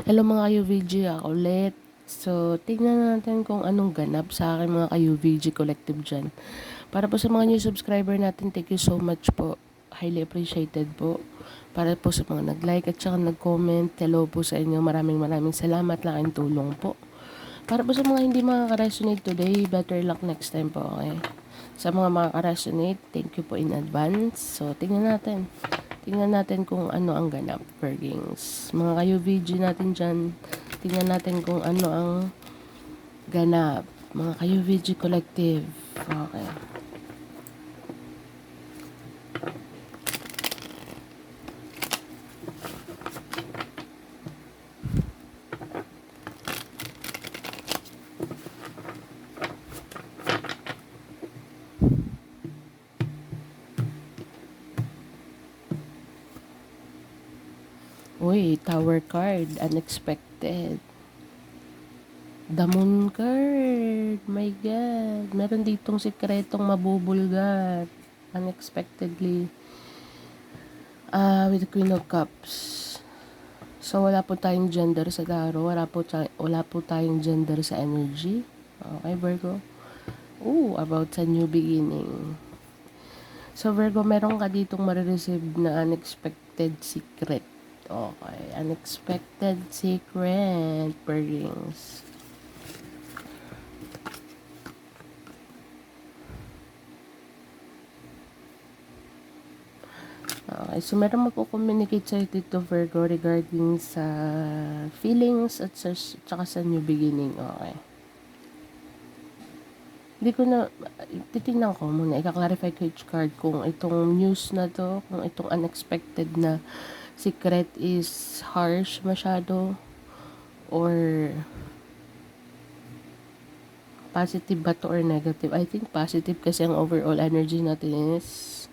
Hello mga ka-UVG, ako ulit. So, tingnan natin kung anong ganap sa aking mga ka-UVG collective dyan. Para po sa mga new subscriber natin, thank you so much po. Highly appreciated po. Para po sa mga nag-like at saka nag-comment, hello po sa inyo. Maraming salamat, laking tulong po. Para po sa mga hindi makaka-resonate today, better luck next time po, okay? Sa mga makaka-resonate, thank you po in advance. So, tingnan natin. Tingnan natin kung ano ang ganap, Perkins. Mga ka-UVG natin dyan, tingnan natin kung ano ang ganap. Mga ka-UVG collective. Okay. Uy, Tower card. Unexpected. The Moon card. My God. Meron ditong sikretong mabubulgar. Unexpectedly. With the Queen of Cups. So, wala po tayong gender sa tarot. Wala po tayong gender sa energy. Okay, Virgo? About sa new beginning. So, Virgo, meron ka ditong marireceive na unexpected secret. Okay, unexpected secret, Virgos. Okay, so meron magpo-communicate sa'yo dito, Virgo, regarding sa feelings at tsaka sa new beginning. Okay. Hindi ko na, titingnan ko muna, i-clarify ko each card kung itong news na to, kung itong unexpected na secret is harsh masyado or positive ba to or negative. I think positive kasi ang overall energy natin is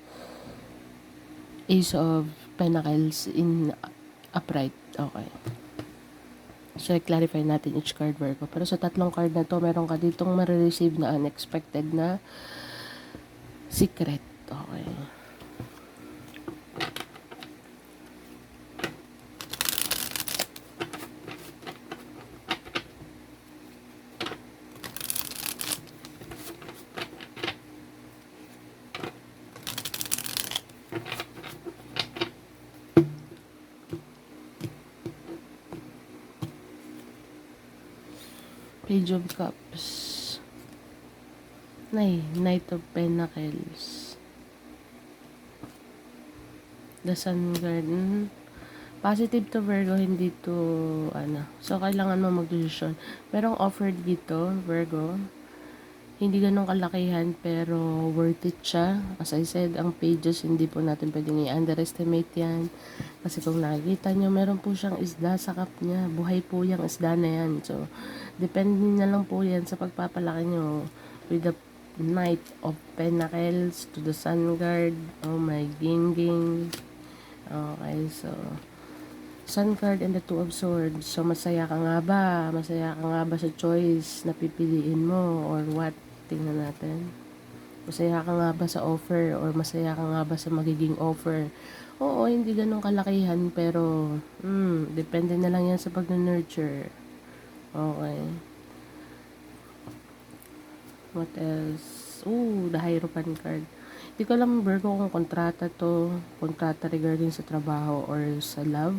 Ace of Pentacles in upright. Okay. So, i-clarify natin each card, Virgo. Pero sa tatlong card na to, meron ka ditong marireceive na unexpected na secret. Okay. Page of Cups. Knight of Pentacles. The Sun Garden. Positive to, Virgo, hindi to, So, kailangan mo mag-decision. Merong offer dito, Virgo. Hindi ganun kalakihan, pero worth it siya. As I said, ang pages, hindi po natin pwedeng i-underestimate yan. Kasi kung nakikita nyo, meron po siyang isda sa cup niya. Buhay po yung isda na yan. So, depende na lang po yan sa pagpapalaki nyo. With the Knight of Pentacles to the Sun Guard. Oh my ging. Okay, so Sun card and the Two of Swords. So, masaya ka nga ba? Masaya ka nga ba sa choice na pipiliin mo? Or what? Tingnan natin. Masaya ka nga ba sa offer? Or masaya ka nga ba sa magiging offer? Oo, hindi ganun kalakihan. Pero, depende na lang yan sa pag-nurture. Okay. What else? The Hierophant card. Hindi ko alam, Virgo, kung kontrata to. Kontrata regarding sa trabaho or sa love.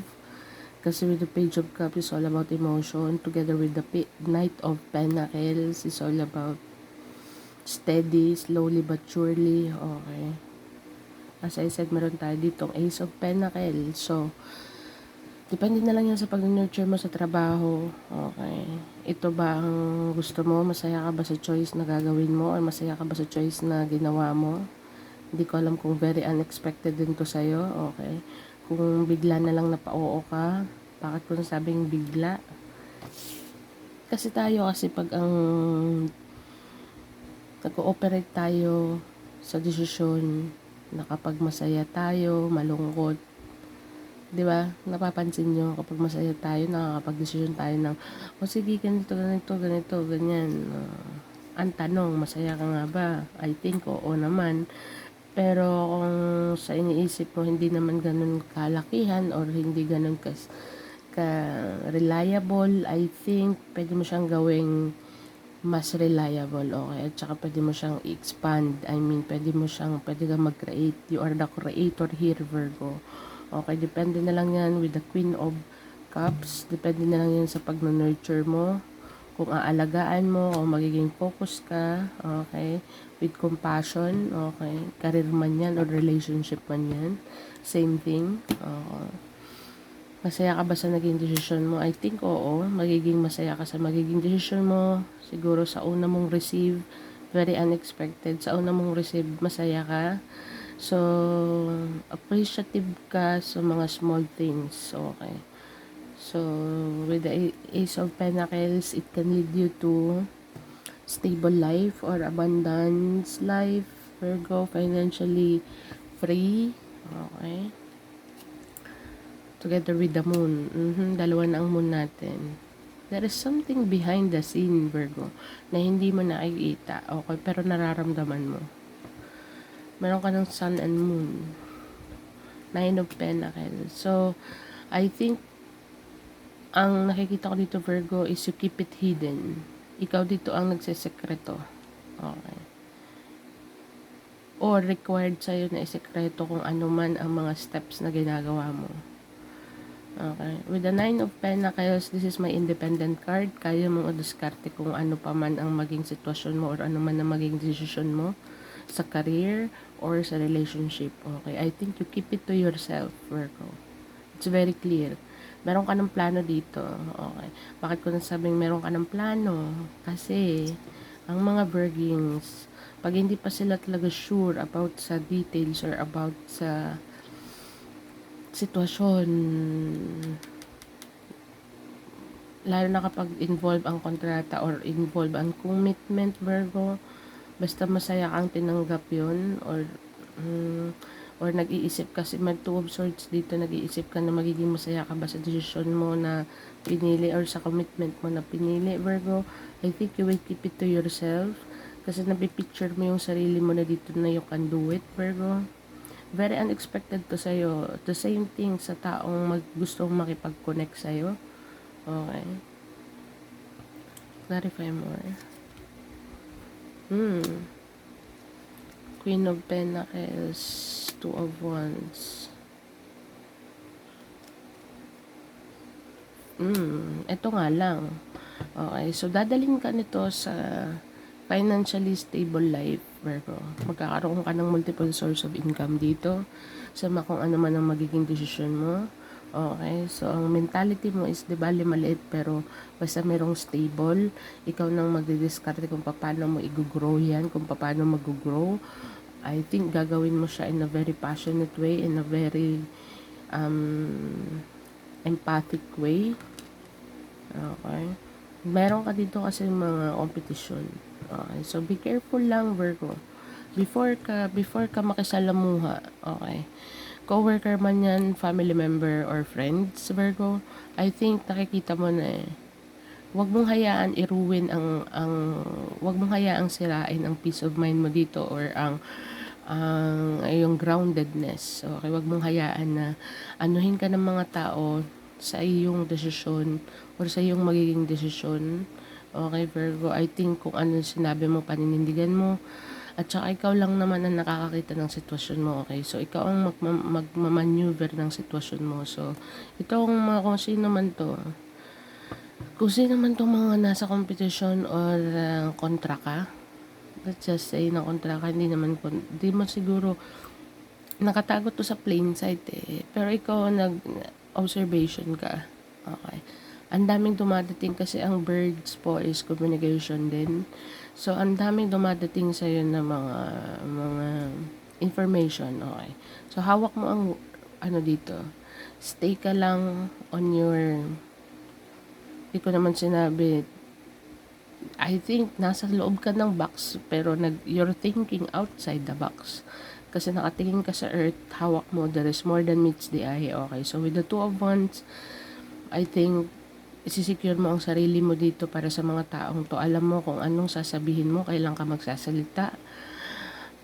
Kasi with the Page of Cups is all about emotion. Together with the Knight of Pentacles is all about steady, slowly but surely. Okay. As I said, meron tayo ditong Ace of Pentacles. So, depende na lang yan sa pag-nurture mo sa trabaho. Okay. Ito ba ang gusto mo? Masaya ka ba sa choice na gagawin mo? Or masaya ka ba sa choice na ginawa mo? Hindi ko alam kung very unexpected din to sa'yo. Okay. Kung bigla na lang napao ka, bakit ko nasabing bigla? Kasi pag ang nag-ooperate tayo sa desisyon na kapag masaya tayo, malungkot, di ba? Napapansin nyo, kapag masaya tayo, nakakapag-desisyon tayo ng, sige, ganito, ganyan. Ang tanong, masaya ka nga ba? I think, oo naman. Pero kung sa iniisip mo, hindi naman ganun kalakihan or hindi ganun ka reliable, I think pwede mo siyang gawing mas reliable, okay? At saka pwede mo siyang i-expand. I mean, pwede kang mag-create. You are the creator here, Virgo. Okay, depende na lang yan with the Queen of Cups. Depende na lang yan sa pag-nurture mo. Kung aalagaan mo, o magiging focus ka, okay? With compassion, okay? Career man yan or relationship man yan. Same thing, okay? Masaya ka ba sa naging desisyon mo? I think oo. Magiging masaya ka sa magiging desisyon mo. Siguro sa una mong receive, very unexpected. Sa una mong receive, masaya ka. So, appreciative ka sa mga small things. Okay. So, with the Ace of Pentacles, it can lead you to stable life or abundance life. Virgo, financially free. Okay. Together with the moon. Dalawa na ang moon natin. There is something behind the scene, Virgo, na hindi mo nakikita. Okay, pero nararamdaman mo. Meron ka ng sun and moon. Nine of Pentacles. So, I think ang nakikita ko dito, Virgo, is you keep it hidden. Ikaw dito ang nagsesekreto. Okay. Or required sa'yo na isekreto kung ano man ang mga steps na ginagawa mo. Okay. With the Nine of Pentacles, this is my independent card. Kaya mong diskarte kung ano pa man ang maging sitwasyon mo or ano man ang maging decision mo sa career or sa relationship. Okay. I think you keep it to yourself, Virgo. It's very clear. Meron ka ng plano dito. Okay. Bakit ko nasabing meron ka ng plano? Kasi, ang mga Virgins, pag hindi pa sila talaga sure about sa details or about sa sitwasyon, lalo na kapag involve ang kontrata or involve ang commitment, Virgo, basta masaya kang tinanggap yun or nag-iisip kasi may two of swords dito, nag-iisip ka na magiging masaya ka ba sa decision mo na pinili or sa commitment mo na pinili, Virgo. I think you will keep it to yourself kasi napipicture mo yung sarili mo na dito na you can do it, Virgo. Very unexpected to sa'yo. The same thing sa taong gustong makipag-connect sa'yo. Okay. Clarify more. Queen of Pentacles, Two of Wands. Ito nga lang. Okay, so dadalhin ka nito sa financially stable life, Virgo. Magkakaroon ka ng multiple source of income dito. Sama kung ano man ang magiging decision mo. Okay, so ang mentality mo is di bali maliit pero basta merong stable, ikaw nang magdi-discard kung paano mo i-grow yan, kung paano mag-grow. I think gagawin mo siya in a very passionate way, in a very empathic way. Okay. Meron ka dito kasi mga competition. Okay. So be careful lang, Virgo. Before ka makisalamuha, okay. Coworker man yan, family member or friends, Virgo, I think nakikita mo na eh. Huwag mong hayaan huwag mong hayaang sirain ang peace of mind mo dito or ang yung groundedness. Okay, huwag mong hayaan na anuhin ka ng mga tao sa iyong desisyon or sa iyong magiging desisyon. Okay, Virgo, I think kung ano sinabi mo, paninindigan mo. At saka ikaw lang naman ang nakakakita ng sitwasyon mo, okay? So, ikaw ang magmamaneuver ng sitwasyon mo. So, itong mga kung sino man to, kung sino man tong mga nasa competition or kontra ka, let's just say na kontra ka, hindi mo siguro nakatago to sa plain sight eh. Pero ikaw nag-observation ka. Okay. Ang daming dumadating kasi ang birds po is communication din. So, ang daming dumadating sa'yo na mga information. Okay. So, hawak mo ang dito. Stay ka lang on your, hindi ko naman sinabi, I think nasa loob ka ng box pero you're thinking outside the box. Kasi nakatingin ka sa earth, hawak mo, there is more than meets the eye. Okay, so with the Two of Wands, I think isisecure mo ang sarili mo dito para sa mga taong to. Alam mo kung anong sasabihin mo, kailan ka magsasalita.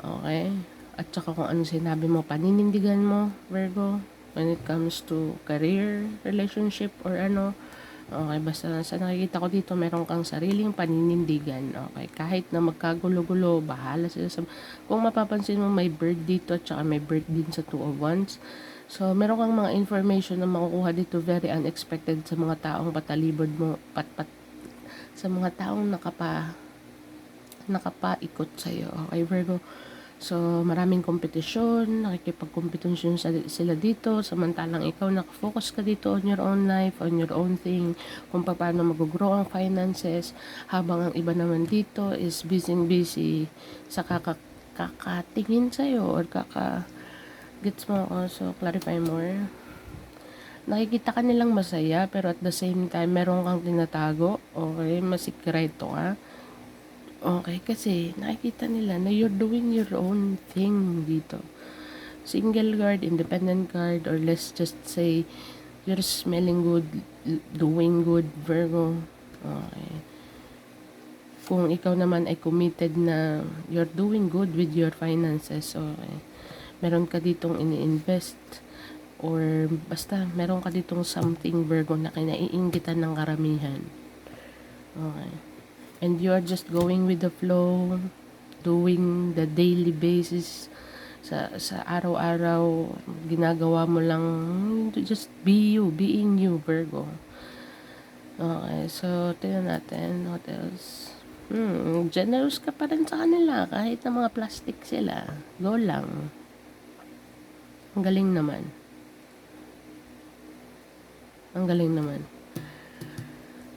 Okay? At saka kung anong sinabi mo, paninindigan mo, Virgo. when it comes to career, relationship, or ano. Okay, basta sa nakikita ko dito, meron kang sariling paninindigan. Okay, kahit na magkagulo-gulo, bahala sila sa... Kung mapapansin mo, may bird dito at saka may bird din sa Two of Wands. So, meron kang mga information na makukuha dito very unexpected sa mga taong patalibod mo, sa mga taong nakapaikot sa'yo. Okay, Virgo? So, maraming kompetisyon, nakikipagkompetisyon sila dito, samantalang ikaw nakafocus ka dito on your own life, on your own thing, kung paano mag-grow ang finances, habang ang iba naman dito is busy sa kakatingin sa'yo or gets mo ako, so clarify more. Nakikita ka nilang masaya, pero at the same time, meron kang tinatago, okay, masikreto ka. Okay, kasi nakikita nila na you're doing your own thing dito. Single card, independent card, or let's just say you're smelling good, doing good, Virgo. Okay. Kung ikaw naman ay committed na you're doing good with your finances, okay. Meron ka ditong ini-invest or basta meron ka ditong something, Virgo, na kinaiinggitan ng karamihan. Okay. And you are just going with the flow, doing the daily basis sa araw-araw, ginagawa mo lang, just be you, being you, Virgo. Okay, so tingnan natin, what else? Generous ka pa rin sa kanila, kahit na mga plastic sila. Go lang. Ang galing naman. Ang galing naman.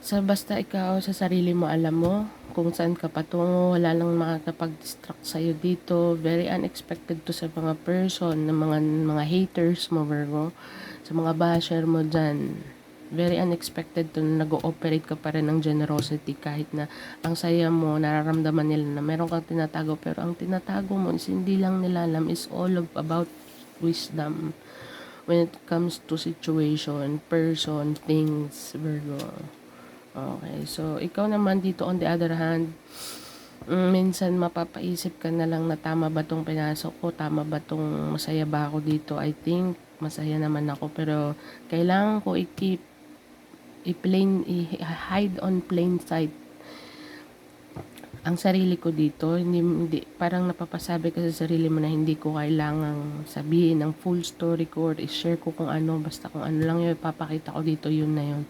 So, basta ikaw sa sarili mo, alam mo kung saan ka patungo, wala lang makakapag-distract sa'yo dito. Very unexpected to sa mga person, ng mga haters mo, Virgo. Sa mga basher mo dyan. Very unexpected to na nag-ooperate ka pa rin ng generosity kahit na ang saya mo, nararamdaman nila na meron kang tinatago, pero ang tinatago mo is hindi lang nila alam, is all about wisdom when it comes to situation, person, things, Virgo. Okay, so ikaw naman dito on the other hand, minsan mapapaisip ka na lang na tama ba tong pinasok ko, tama ba tong masaya ba ako dito. I think masaya naman ako, pero kailangan ko i-hide on plain sight ang sarili ko dito. Hindi, parang napapasabi ka sa sarili mo na hindi ko kailangang sabihin ang full story ko or i-share ko kung ano, basta kung ano lang yung ipapakita ko dito, yun na yun.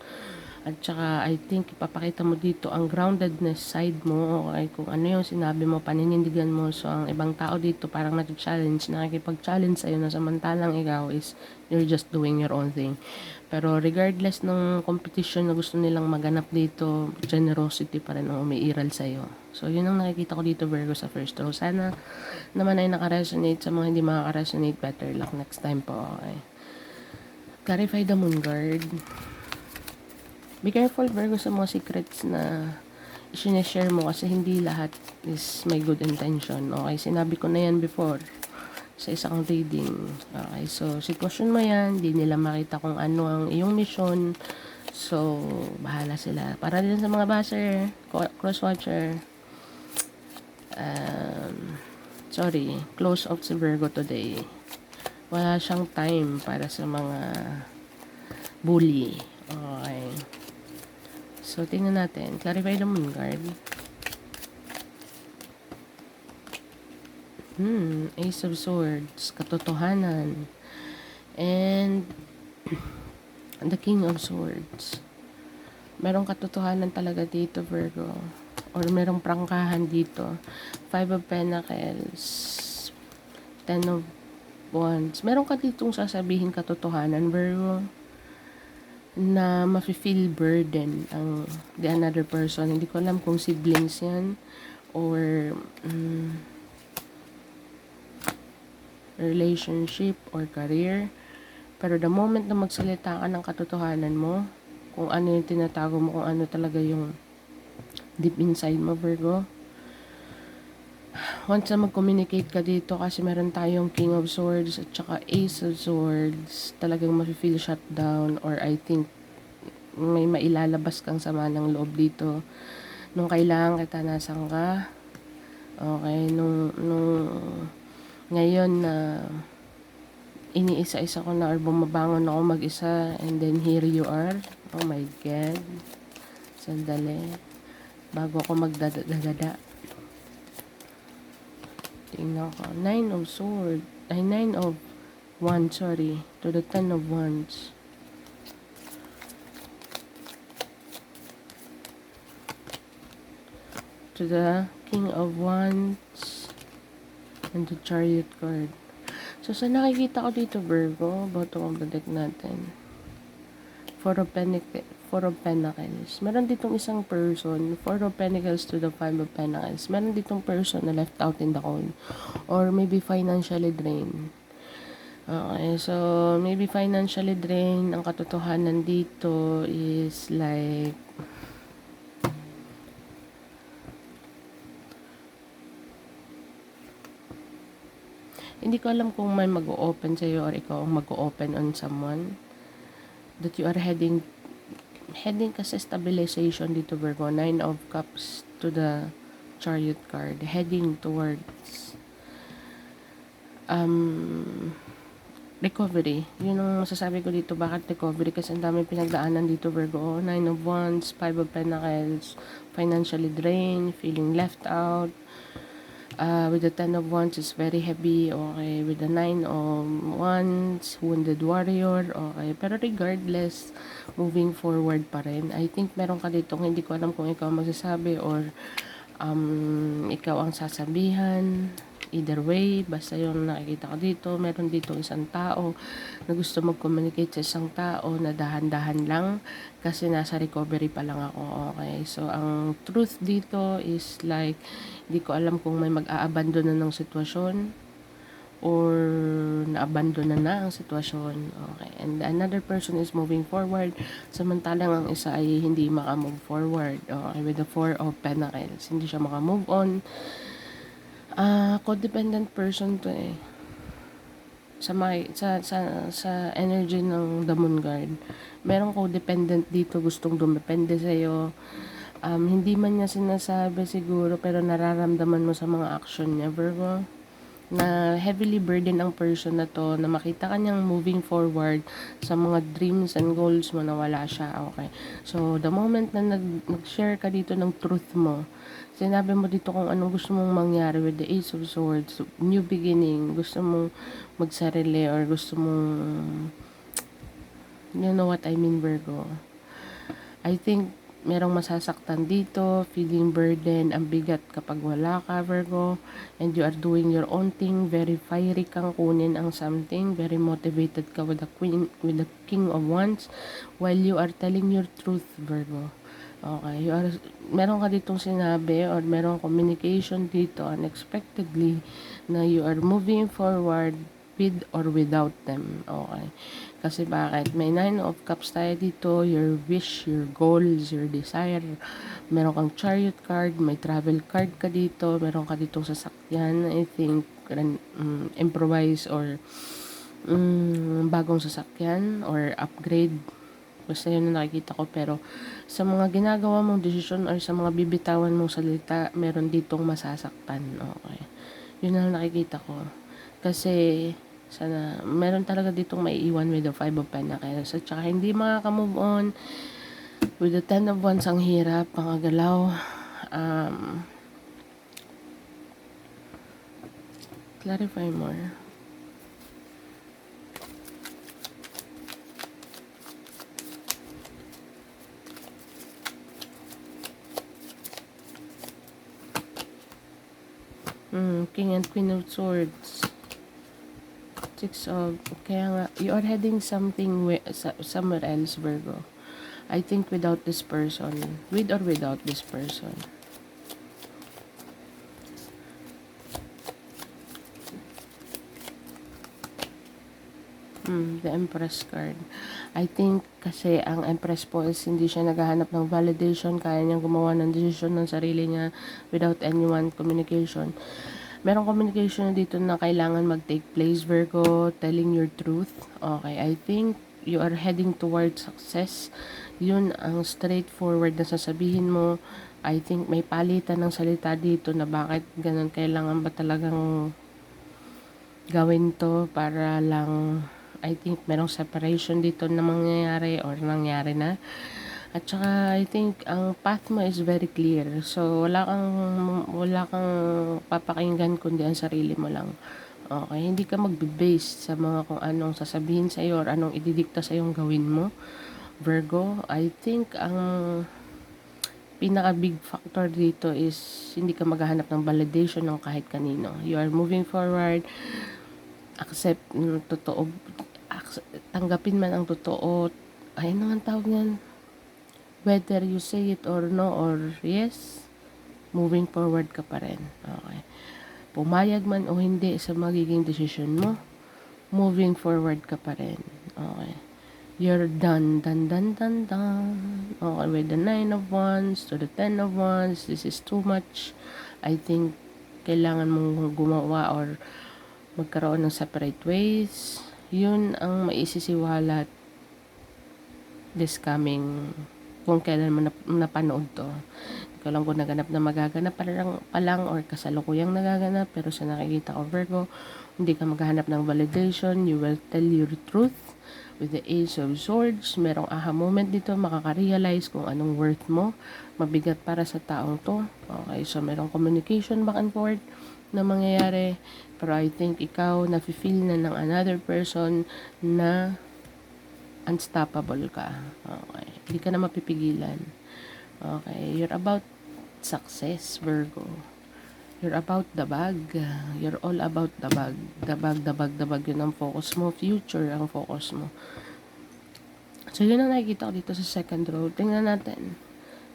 At saka, I think, ipapakita mo dito ang groundedness side mo, okay, kung ano yung sinabi mo, paninindigan mo. So, ang ibang tao dito parang nag-challenge, nakikipag-challenge sa'yo na samantalang ikaw is, you're just doing your own thing. Pero regardless ng competition na gusto nilang maganap dito, generosity pa rin ang umiiral sa'yo. So, yun ang nakikita ko dito, Virgo, sa first row. Sana naman ay nakaresonate. Sa mga hindi makaka-resonate, better luck next time po, okay. Clarify the moon guard. Be careful, Virgo, sa mga secrets na i-share mo kasi hindi lahat is may good intention. Okay, sinabi ko na yan before sa isang reading. Okay, so sitwasyon mo yan, hindi nila makita kung ano ang iyong mission. So, bahala sila. Para din sa mga basher, cross-watcher. Sorry, close off si Virgo today. Wala siyang time para sa mga bully. Okay. So, tingnan natin. Clarify the moon card. Ace of Swords. Katotohanan. And the King of Swords. Merong katotohanan talaga dito, Virgo. Or merong prangkahan dito. Five of Pentacles. Ten of Wands. Meron ka ditong sasabihin katotohanan, Virgo, na mafe-feel burden ang the another person. Hindi ko alam kung siblings yan or relationship or career. Pero the moment na magsalita ka ng katotohanan mo, kung ano yung tinatago mo, kung ano talaga yung deep inside mo, Virgo, once na mag-communicate ka dito, kasi meron tayong King of Swords at saka Ace of Swords, talagang mafe-feel shut down, or I think may mailalabas kang sama ng loob dito. Nung kailangan kita, nasan ka? Okay, nung ngayon na iniisa-isa ko na or bumabangon ako mag-isa and then here you are. Oh my God. Sandali. Bago ako magdadada. Tingnan ko. 9 of Swords. Ay, 9 of Wands, sorry. To the 10 of Wands. To the King of Wands. And the Chariot card. So, sa nakikita ko dito, Virgo, bottom of the deck natin. Four of Pentacles. Meron ditong isang person, Four of Pentacles to the Five of Pentacles. Meron ditong person na left out in the cold. Or maybe financially drained. Okay, so maybe financially drained. Ang katotohanan dito is like hindi ko alam kung may mag-o-open sa'yo or ikaw ang mag-o-open on someone that you are heading kasi stabilization dito, Virgo. 9 of Cups to the Chariot card. Heading towards recovery. Yun ang masasabi ko dito. Bakit recovery? Kasi ang daming pinagdaanan dito, Virgo. 9 of Wands, 5 of Pentacles, financially drained, feeling left out. With the 10 of Wands, is very heavy. Okay. With the 9 of Wands, wounded warrior. Okay. Pero regardless, moving forward pa rin. I think meron ka dito, hindi ko alam kung ikaw magsasabi or ikaw ang sasabihan. Either way, basta yung nakikita ko dito, meron dito isang tao na gusto mag-communicate sa isang tao na dahan-dahan lang kasi nasa recovery pa lang ako. Okay, so ang truth dito is like, hindi ko alam kung may mag-aabandon na ng sitwasyon or na-abandon na ang sitwasyon. Okay, and another person is moving forward, samantalang ang isa ay hindi maka-move forward. Okay, with the Four of Pentacles, hindi siya maka-move on. Codependent person to eh. Sa energy ng the Moon Guard. Merong codependent dito, gustong dumepende sa'yo. Hindi man niya sinasabi siguro, pero nararamdaman mo sa mga action niya, Virgo. Na heavily burdened ang person na to, na makita kanyang moving forward sa mga dreams and goals mo na wala siya. Okay. So, the moment na nag-share ka dito ng truth mo, sinabi mo dito kung anong gusto mong mangyari with the Ace of Swords, new beginning, gusto mong magsarili or gusto mong, you know what I mean, Virgo. I think merong masasaktan dito, feeling burden, ang bigat kapag wala ka, Virgo, and you are doing your own thing, very fiery kang kunin ang something, very motivated ka with the King of Wands, while you are telling your truth, Virgo. Okay, meron ka ditong sinabi or merong communication dito unexpectedly na you are moving forward with or without them. Okay. Kasi bakit? May 9 of Cups tayo dito, your wish, your goals, your desire. Meron kang Chariot card, may travel card ka dito, meron ka ditong sasakyan, I think, improvise or bagong sasakyan or upgrade. Basta yun na nakikita ko, pero sa mga ginagawa mong desisyon or sa mga bibitawan mong salita, meron ditong masasaktan. Okay. Yun na nakikita ko. Kasi sana meron talaga ditong maiiwan with the 5 of Pentacles. At saka hindi makaka-move on with the 10 of Wands. Ang hirap, pangagalaw. Clarify more. King and Queen of Swords. Six of, kaya nga, you are heading somewhere else, Virgo. I think without this person, with or without this person. The Empress card. I think kasi ang Empress po is hindi siya naghahanap ng validation, kaya niyang gumawa ng decision ng sarili niya without anyone communication. Merong communication dito na kailangan mag-take place, Virgo, telling your truth. Okay, I think you are heading towards success. Yun ang straightforward na sasabihin mo. I think may palitan ng salita dito na bakit ganun, kailangan ba talagang gawin to para lang, I think merong separation dito na mangyayari or nangyari na. At saka I think ang path mo is very clear. So wala kang papakinggan kundi ang sarili mo lang. Okay, hindi ka magbe-base sa mga kung anong sasabihin sa iyo or anong ididikta sa yung gawin mo. Virgo, I think ang pinaka big factor dito is hindi ka maghahanap ng validation ng kahit kanino. You are moving forward, accept totoo, tanggapin man ang totoo. Ayun naman tawag niyan, whether you say it or no or yes, moving forward ka pa rin. Okay. Pumayag man o hindi sa magiging decision mo, moving forward ka pa rin. Okay. You're done. Okay, with the 9 of Wands to the 10 of Wands, this is too much. I think kailangan mong gumawa or magkaroon ng separate ways. Yun ang maisisiwalat this coming, kung kailan mo napanood to. Hindi ko lang kung naganap na magaganap pa lang or kasalukuyang nagaganap, pero sa nakikita ko Virgo, hindi ka maghahanap ng validation, you will tell your truth. With the Ace of Swords, merong aha moment dito, makaka-realize kung anong worth mo, mabigat para sa taong to. Okay, so merong communication back and forth na mangyayari, pero I think ikaw nafe-feel na ng another person na unstoppable ka. Okay, hindi ka na mapipigilan. Okay, you're about success, Virgo. You're about the bag. You're all about the bag. The bag, yun ang focus mo. Future ang focus mo. So, yun ang nakikita ko dito sa second row. Tingnan natin.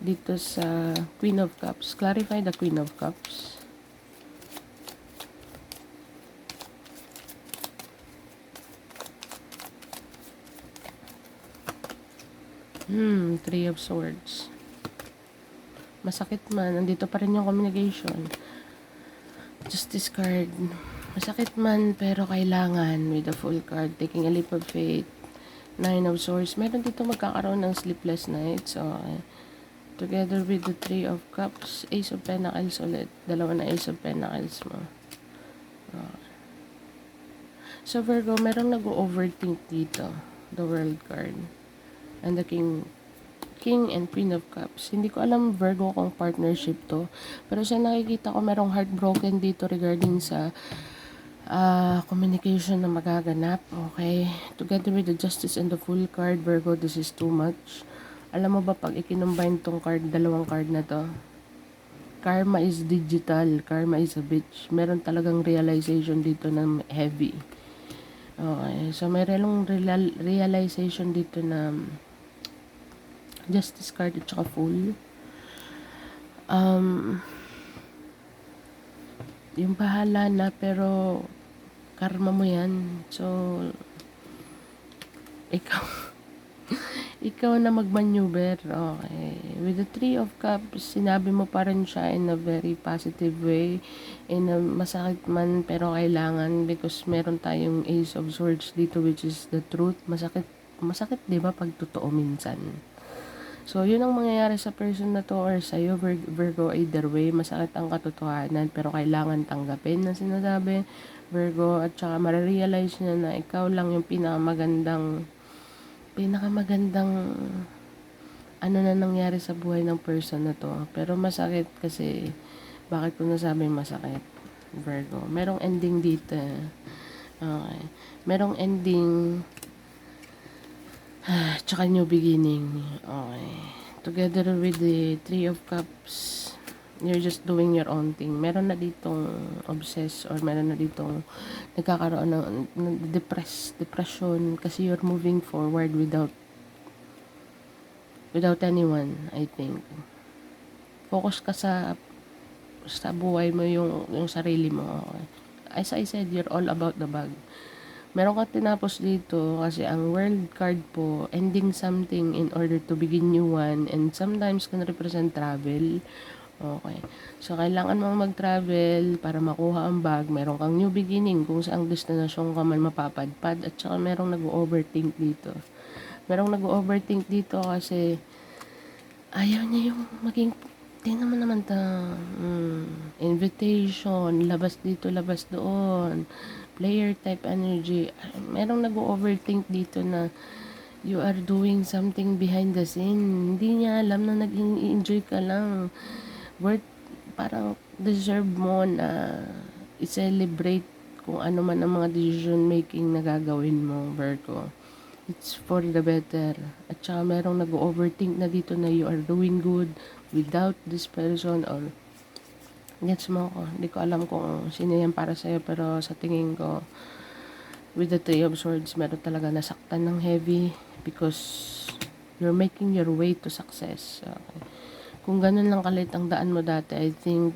Dito sa Queen of Cups. Clarify the Queen of Cups. Three of Swords. Masakit man. Nandito pa rin yung communication. Justice card. Masakit man, pero kailangan with the full card. Taking a leap of faith. 9 of Swords. Meron dito magkakaroon ng sleepless nights. So, together with the 3 of Cups. Ace of Pentacles ulit. Dalawa na Ace of Pentacles mo. So, Virgo, merong nag-overthink dito. The World card. And the King and Queen of Cups. Hindi ko alam, Virgo, kung partnership to. Pero sa nakikita ko, merong heartbroken dito regarding sa communication na magaganap. Okay. Together with the Justice and the Fool card, Virgo, this is too much. Alam mo ba, pag ikinumbine tong card, dalawang card na to, karma is digital. Karma is a bitch. Meron talagang realization dito na heavy. Okay. So, mayroong realization dito na Justice card at saka Fool. Yung bahala na, pero karma mo yan. So, ikaw na magmaneuver. Okay. With the 3 of Cups, sinabi mo pa rin siya in a very positive way. In a masakit man, pero kailangan, because meron tayong Ace of Swords dito, which is the truth. Masakit, di ba, pag totoo minsan. So, yun ang mangyayari sa person na to or sa'yo, Virgo, either way, masakit ang katotohanan, pero kailangan tanggapin na sinasabi, Virgo, at saka marirealize niya na ikaw lang yung pinakamagandang ano na nangyari sa buhay ng person na to. Pero masakit kasi, bakit ko nasabing masakit, Virgo? Merong ending dito. Okay. Merong ending, tsaka new beginning. Okay. Together with the 3 of Cups, you're just doing your own thing. Meron na ditong obsessed or meron na ditong nagkakaroon ng depression kasi you're moving forward without anyone, I think. Focus ka sa buhay mo, yung sarili mo. Okay. As I said, you're all about the bag. Meron ka tinapos dito kasi ang world card po, ending something in order to begin new one, and sometimes can represent travel. Okay. So, kailangan mong mag-travel para makuha ang bag. Meron kang new beginning kung saang destinasyon ka man mapapadpad, at saka merong nag-overthink dito. Merong nag-overthink dito kasi ayaw niya yung maging, tingnan mo naman ta, invitation, labas dito, labas doon, player type energy. Merong nag-overthink dito na you are doing something behind the scene. Hindi niya alam na nag-enjoy ka lang. Worth, parang deserve mo na i-celebrate kung ano man ang mga decision making na gagawin mo, Virgo. It's for the better. At saka merong nag-overthink na dito na you are doing good without this person or gets mo ko. Hindi ko alam kung sino yan para sa'yo pero sa tingin ko with the Three of Swords meron talaga nasaktan ng heavy because you're making your way to success. Okay. Kung ganun lang kalit ang daan mo dati, I think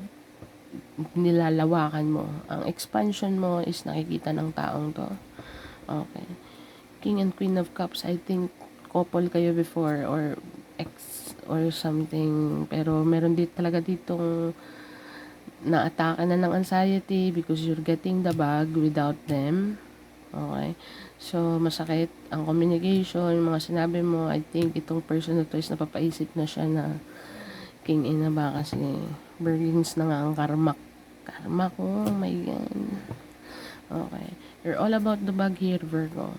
nilalawakan mo. Ang expansion mo is nakikita ng taong to. Okay. King and Queen of Cups, I think couple kayo before or ex or something. Pero meron din talaga ditong na-atake na ng anxiety because you're getting the bag without them. Okay? So, masakit ang communication, yung mga sinabi mo. I think itong person na to is napapaisip na siya na king ina ba kasi burns na nga ang karma. Karma ko, oh my God. Okay. You're all about the bag here, Virgo.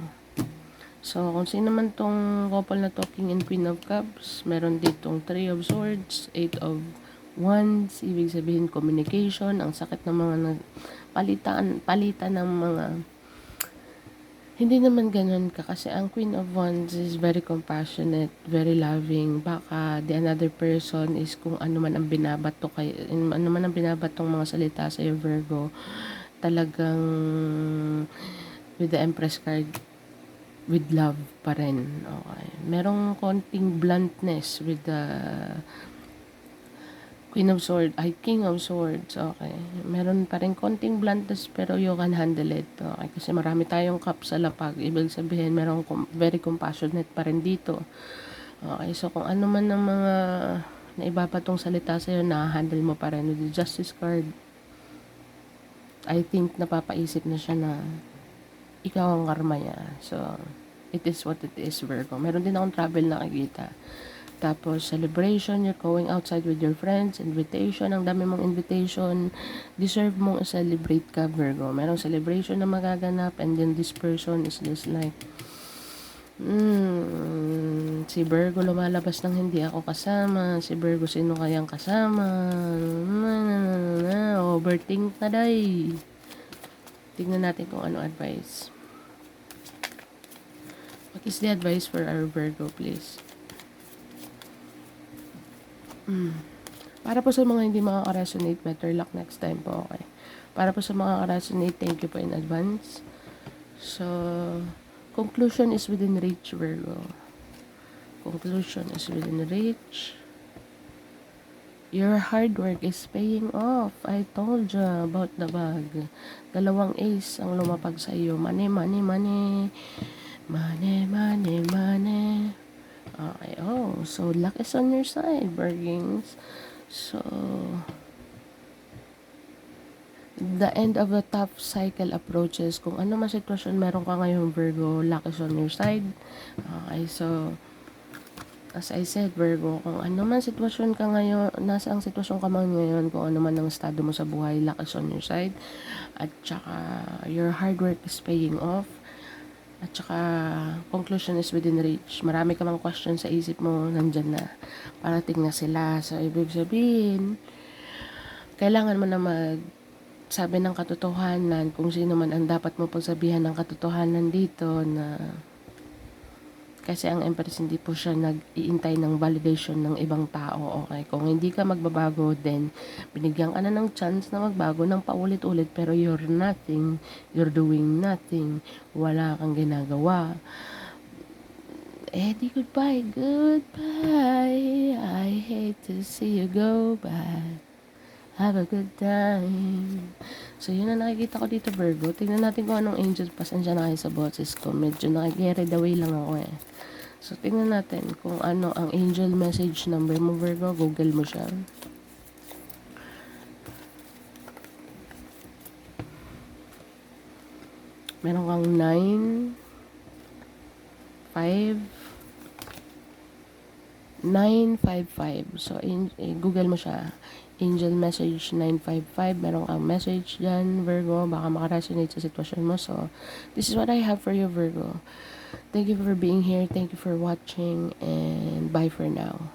So, kung sino man tong couple na to, King and Queen of Cups, meron ditong Three of Swords, Eight of Wands, ibig sabihin communication, ang sakit ng mga palitan ng mga hindi naman ganun ka kasi ang Queen of Wands is very compassionate, very loving. Baka the another person is kung ano man ang binabato kay ano man ang binabatong mga salita sa iyo, Virgo, talagang with the Empress card with love pa rin. Okay. Merong konting bluntness with the Queen of Swords, ay King of Swords, okay. Meron pa rin konting bluntness pero you can handle it, okay. Kasi marami tayong cup sa lapag, ibig sabihin merong very compassionate pa rin dito. Okay, so kung ano man ang mga naibapatong salita sa'yo, na-handle mo pa rin with the Justice card. I think napapaisip na siya na ikaw ang karma niya. So, it is what it is, Virgo. Meron din akong travel na nakikita. Tapos, celebration, you're going outside with your friends, invitation, ang dami mong invitation, deserve mong celebrate ka, Virgo. Merong celebration na magaganap, and then this person is just like, si Virgo lumalabas ng hindi ako kasama, si Virgo sino kayang kasama, overthink na day. Tingnan natin kung ano advice. What is the advice for our Virgo, please? Para po sa mga hindi makaka-resonate, better luck next time po, okay? Para po sa mga ka-resonate, thank you po in advance. So, conclusion is within reach, Virgo. Conclusion is within reach. Your hard work is paying off. I told you about the bag. Dalawang ace ang lumapag sa iyo. Money, money, money. Money, money, money. Okay, oh, so luck is on your side, Virgins. So, the end of the tough cycle approaches. Kung ano man sitwasyon meron ka ngayon, Virgo, luck is on your side. Okay, so, as I said, Virgo, kung ano man sitwasyon ka ngayon, nasa ang sitwasyon ka man ngayon, kung ano man ang estado mo sa buhay, luck is on your side. At saka, your hard work is paying off. At saka, conclusion is within reach. Marami ka mang question sa isip mo, nandyan na. Parating na sila. So, ibig sabihin, kailangan mo na magsabi ng katotohanan kung sino man ang dapat mo pagsabihan ng katotohanan dito na kasi ang Empress hindi po siya nag-iintay ng validation ng ibang tao, okay? Kung hindi ka magbabago, then binigyan ka na ng chance na magbago ng paulit-ulit pero you're nothing, you're doing nothing, wala kang ginagawa. Eddie, goodbye, goodbye, I hate to see you go by. Have a good time. So, yun na nakikita ko dito, Virgo. Tingnan natin kung anong angel. Pasensya na kayo sa boses ko. Medyo nakikirid away lang ako eh. So, tingnan natin kung ano ang angel message number mo, Virgo. Google mo siya. Meron kang 9, 5, 955. So, Google mo siya. Angel message 955. Meron kang message dyan, Virgo. Baka makaresonate sa sitwasyon mo. So, this is what I have for you, Virgo. Thank you for being here. Thank you for watching. And bye for now.